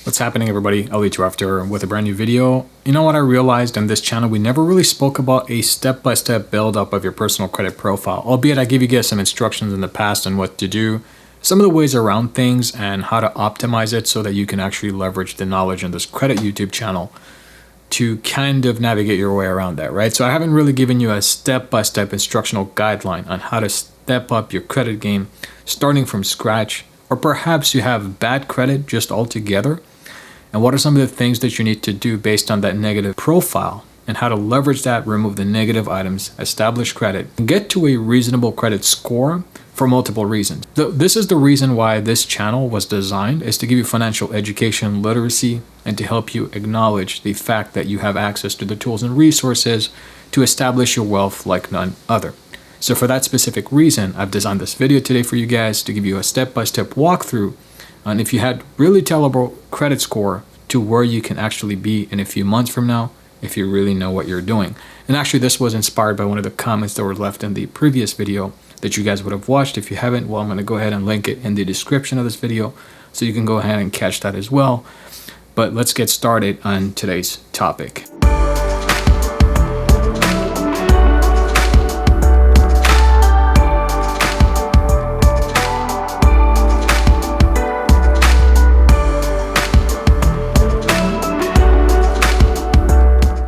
What's happening, everybody? I'll after with a brand new video. You know what I realized on this channel? We never really spoke about a step-by-step build-up of your personal credit profile, albeit I gave you guys some instructions in the past on what to do, some of the ways around things, and how to optimize it so that you can actually leverage the knowledge on this credit YouTube channel to kind of navigate your way around that, right? So I haven't really given you a step-by-step instructional guideline on how to step up your credit game starting from scratch, or perhaps you have bad credit just altogether. And what are some of the things that you need to do based on that negative profile, and how to leverage that, remove the negative items, establish credit, and get to a reasonable credit score for multiple reasons. This is the reason why this channel was designed, is to give you financial education, literacy, and to help you acknowledge the fact that you have access to the tools and resources to establish your wealth like none other. So for that specific reason, I've designed this video today for you guys to give you a step-by-step walkthrough on if you had really terrible credit score to where you can actually be in a few months from now if you really know what you're doing. And actually this was inspired by one of the comments that were left in the previous video that you guys would have watched. If you haven't, well, I'm going to go ahead and link it in the description of this video so you can go ahead and catch that as well. But let's get started on today's topic.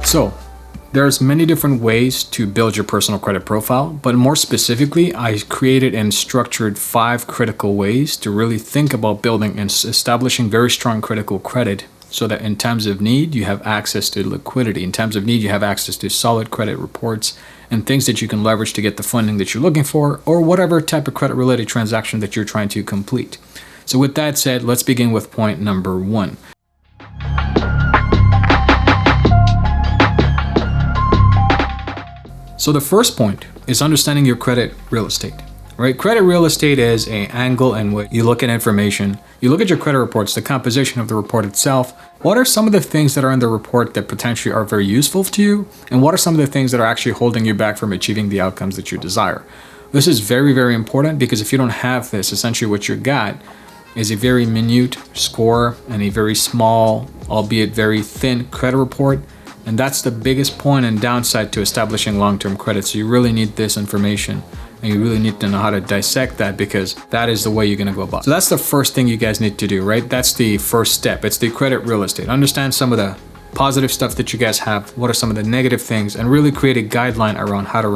So there's many different ways to build your personal credit profile, but more specifically, I created and structured 5 critical ways to really think about building and establishing very strong critical credit so that in times of need, you have access to liquidity. In times of need, you have access to solid credit reports and things that you can leverage to get the funding that you're looking for, or whatever type of credit related transaction that you're trying to complete. So with that said, let's begin with point number 1. So the first point is understanding your credit real estate, right? Credit real estate is an angle in which you look at information, you look at your credit reports, the composition of the report itself. What are some of the things that are in the report that potentially are very useful to you? And what are some of the things that are actually holding you back from achieving the outcomes that you desire? This is very, very important, because if you don't have this, essentially what you got is a very minute score and a very small, albeit very thin credit report. And that's the biggest point and downside to establishing long-term credit. So you really need this information, and you really need to know how to dissect that, because that is the way you're going to go about it. So that's the first thing you guys need to do, right? That's the first step. It's the credit real estate. Understand some of the positive stuff that you guys have, what are some of the negative things, and really create a guideline around how to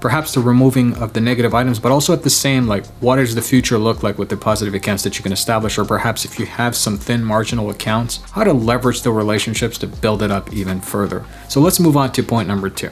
perhaps the removing of the negative items, but also at the same, like, what does the future look like with the positive accounts that you can establish, or perhaps if you have some thin marginal accounts, how to leverage the relationships to build it up even further. So let's move on to point number 2.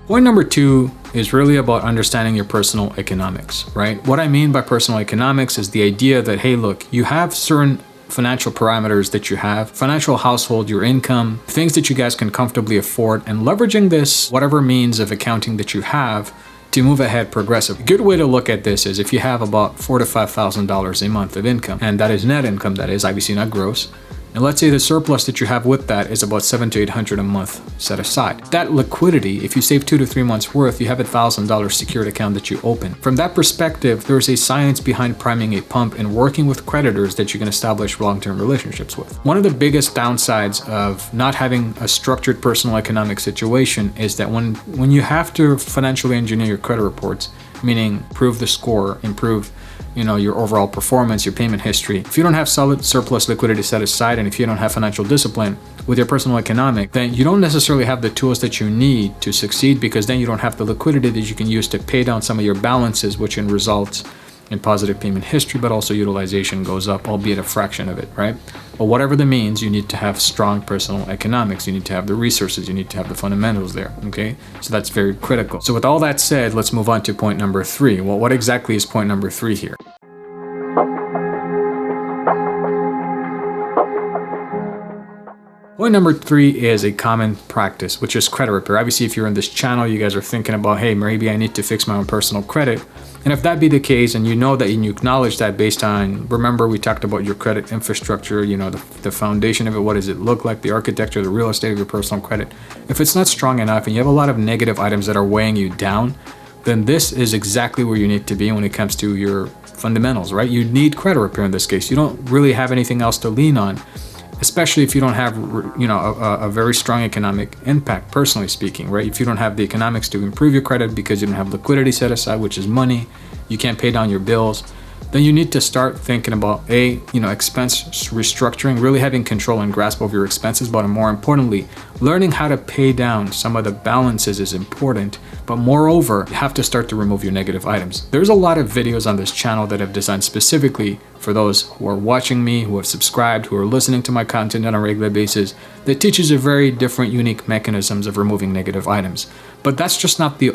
Point number 2 is really about understanding your personal economics, right? What I mean by personal economics is the idea that, hey, look, you have certain financial parameters that you have, financial household, your income, things that you guys can comfortably afford, and leveraging this, whatever means of accounting that you have, to move ahead progressively. A good way to look at this is if you have about $4,000 to $5,000 a month of income, and that is net income, that is obviously not gross. And let's say the surplus that you have with that is about $700 to $800 a month set aside. That liquidity, if you save 2 to 3 months worth, you have a $1,000 secured account that you open. From that perspective, there's a science behind priming a pump and working with creditors that you can establish long-term relationships with. One of the biggest downsides of not having a structured personal economic situation is that when you have to financially engineer your credit reports, meaning improve the score, improve your overall performance, your payment history. If you don't have solid surplus liquidity set aside, and if you don't have financial discipline with your personal economic, then you don't necessarily have the tools that you need to succeed, because then you don't have the liquidity that you can use to pay down some of your balances, which in results in positive payment history, but also utilization goes up, albeit a fraction of it, right? But whatever the means, you need to have strong personal economics. You need to have the resources. You need to have the fundamentals there, okay? So that's very critical. So with all that said, let's move on to point number 3. Well, what exactly is point number 3 here? Point number 3 is a common practice, which is credit repair. Obviously, if you're in this channel, you guys are thinking about, hey, maybe I need to fix my own personal credit. And if that be the case, and you know that, and you acknowledge that based on, remember we talked about your credit infrastructure, the foundation of it, what does it look like, the architecture, the real estate of your personal credit. If it's not strong enough and you have a lot of negative items that are weighing you down, then this is exactly where you need to be when it comes to your fundamentals, right? You need credit repair in this case. You don't really have anything else to lean on, especially if you don't have, a very strong economic impact, personally speaking, right? If you don't have the economics to improve your credit because you don't have liquidity set aside, which is money, you can't pay down your bills, then you need to start thinking about expense restructuring, really having control and grasp over your expenses, but more importantly, learning how to pay down some of the balances is important. But moreover, you have to start to remove your negative items. There's a lot of videos on this channel that I've designed specifically for those who are watching me, who have subscribed, who are listening to my content on a regular basis, that teaches a very different, unique mechanisms of removing negative items. But that's just not the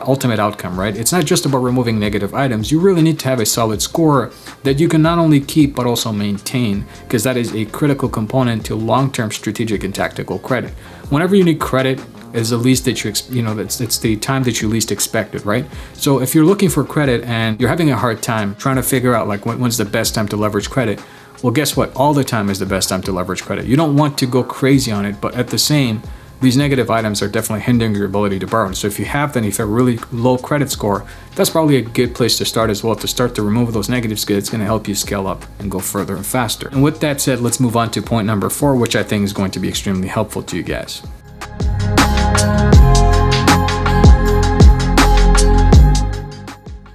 ultimate outcome, right? It's not just about removing negative items. You really need to have a solid score that you can not only keep, but also maintain, because that is a critical component to long-term strategic and tactical credit. Whenever you need credit, is the least that it's the time that you least expected, right? So if you're looking for credit and you're having a hard time trying to figure out like when's the best time to leverage credit, well, guess what? All the time is the best time to leverage credit. You don't want to go crazy on it, but at the same, these negative items are definitely hindering your ability to borrow. So if you have a really low credit score, that's probably a good place to start as well, to start to remove those negatives, because it's going to help you scale up and go further and faster. And with that said, let's move on to point number 4, which I think is going to be extremely helpful to you guys.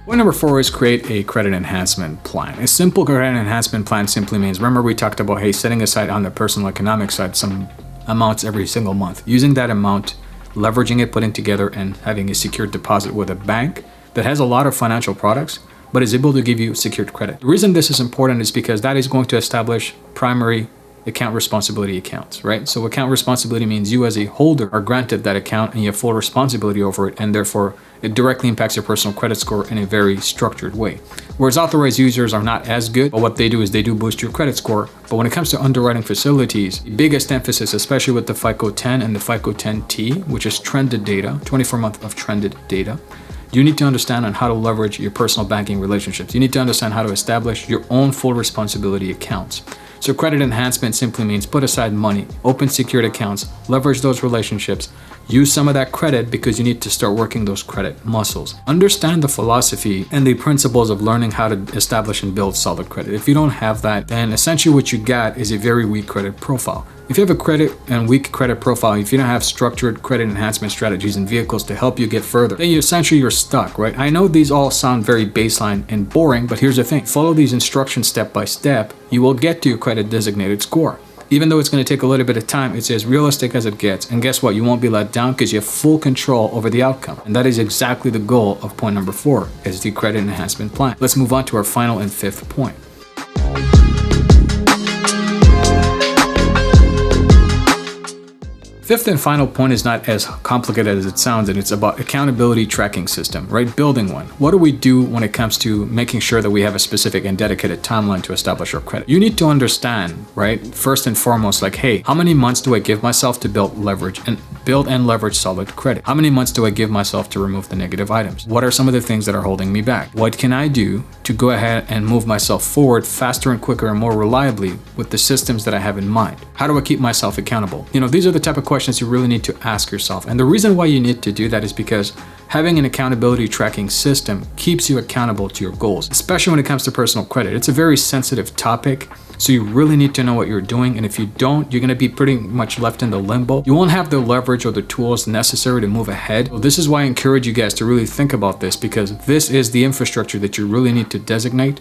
Point number 4 is create a credit enhancement plan. A simple credit enhancement plan simply means, remember we talked about, setting aside on the personal economic side some amounts every single month. Using that amount, leveraging it, putting together, and having a secured deposit with a bank that has a lot of financial products, but is able to give you secured credit. The reason this is important is because that is going to establish primary account responsibility accounts, right? So account responsibility means you as a holder are granted that account and you have full responsibility over it, and therefore it directly impacts your personal credit score in a very structured way. Whereas authorized users are not as good, but what they do is they do boost your credit score. But when it comes to underwriting facilities, the biggest emphasis, especially with the FICO 10 and the FICO 10T, which is trended data, 24 months of trended data, you need to understand on how to leverage your personal banking relationships. You need to understand how to establish your own full responsibility accounts. So credit enhancement simply means put aside money, open secured accounts, leverage those relationships, use some of that credit because you need to start working those credit muscles. Understand the philosophy and the principles of learning how to establish and build solid credit. If you don't have that, then essentially what you got is a very weak credit profile. If you have a credit and weak credit profile, if you don't have structured credit enhancement strategies and vehicles to help you get further, then you're stuck, right? I know these all sound very baseline and boring, but here's the thing. Follow these instructions step by step, you will get to your credit designated score. Even though it's going to take a little bit of time, it's as realistic as it gets. And guess what? You won't be let down because you have full control over the outcome. And that is exactly the goal of point number 4, is the credit enhancement plan. Let's move on to our final and 5th point. Fifth and final point is not as complicated as it sounds, and it's about accountability tracking system, right? Building one. What do we do when it comes to making sure that we have a specific and dedicated timeline to establish our credit? You need to understand, right? First and foremost, like, hey, how many months do I give myself to build and leverage solid credit? How many months do I give myself to remove the negative items? What are some of the things that are holding me back? What can I do to go ahead and move myself forward faster and quicker and more reliably with the systems that I have in mind? How do I keep myself accountable? These are the type of questions you really need to ask yourself. And the reason why you need to do that is because having an accountability tracking system keeps you accountable to your goals, especially when it comes to personal credit. It's a very sensitive topic, so you really need to know what you're doing. And if you don't, you're going to be pretty much left in the limbo. You won't have the leverage or the tools necessary to move ahead. So this is why I encourage you guys to really think about this, because this is the infrastructure that you really need to designate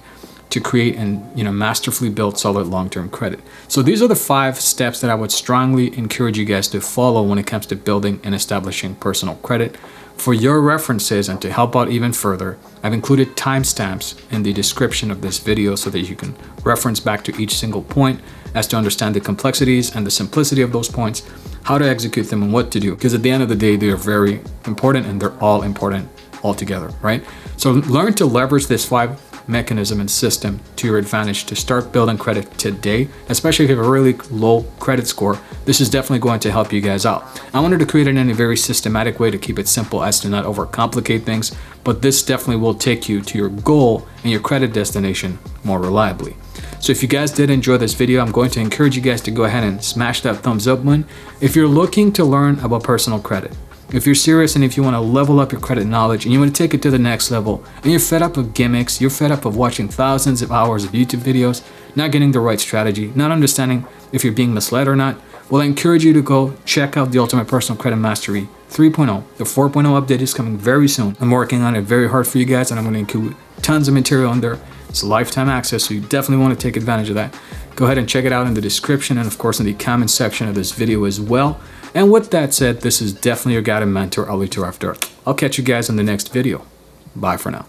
to create and masterfully build solid long-term credit. So these are the 5 steps that I would strongly encourage you guys to follow when it comes to building and establishing personal credit. For your references and to help out even further, I've included timestamps in the description of this video so that you can reference back to each single point as to understand the complexities and the simplicity of those points, how to execute them, and what to do. Because at the end of the day, they are very important, and they're all important all together, right? So learn to leverage this 5 mechanism and system to your advantage to start building credit today, especially if you have a really low credit score. This is definitely going to help you guys out. I wanted to create it in a very systematic way to keep it simple as to not overcomplicate things, but this definitely will take you to your goal and your credit destination more reliably. So if you guys did enjoy this video, I'm going to encourage you guys to go ahead and smash that thumbs up button. If you're looking to learn about personal credit, If you're serious and if you want to level up your credit knowledge and you want to take it to the next level, and you're fed up of gimmicks, you're fed up of watching thousands of hours of YouTube videos, not getting the right strategy, not understanding if you're being misled or not, well, I encourage you to go check out the Ultimate Personal Credit Mastery 3.0. The 4.0 update is coming very soon. I'm working on it very hard for you guys, and I'm going to include tons of material in there. It's lifetime access, so you definitely want to take advantage of that. Go ahead and check it out in the description and of course in the comment section of this video as well. And with that said, this is definitely your guide and mentor, Ali Tarafdar. I'll catch you guys in the next video. Bye for now.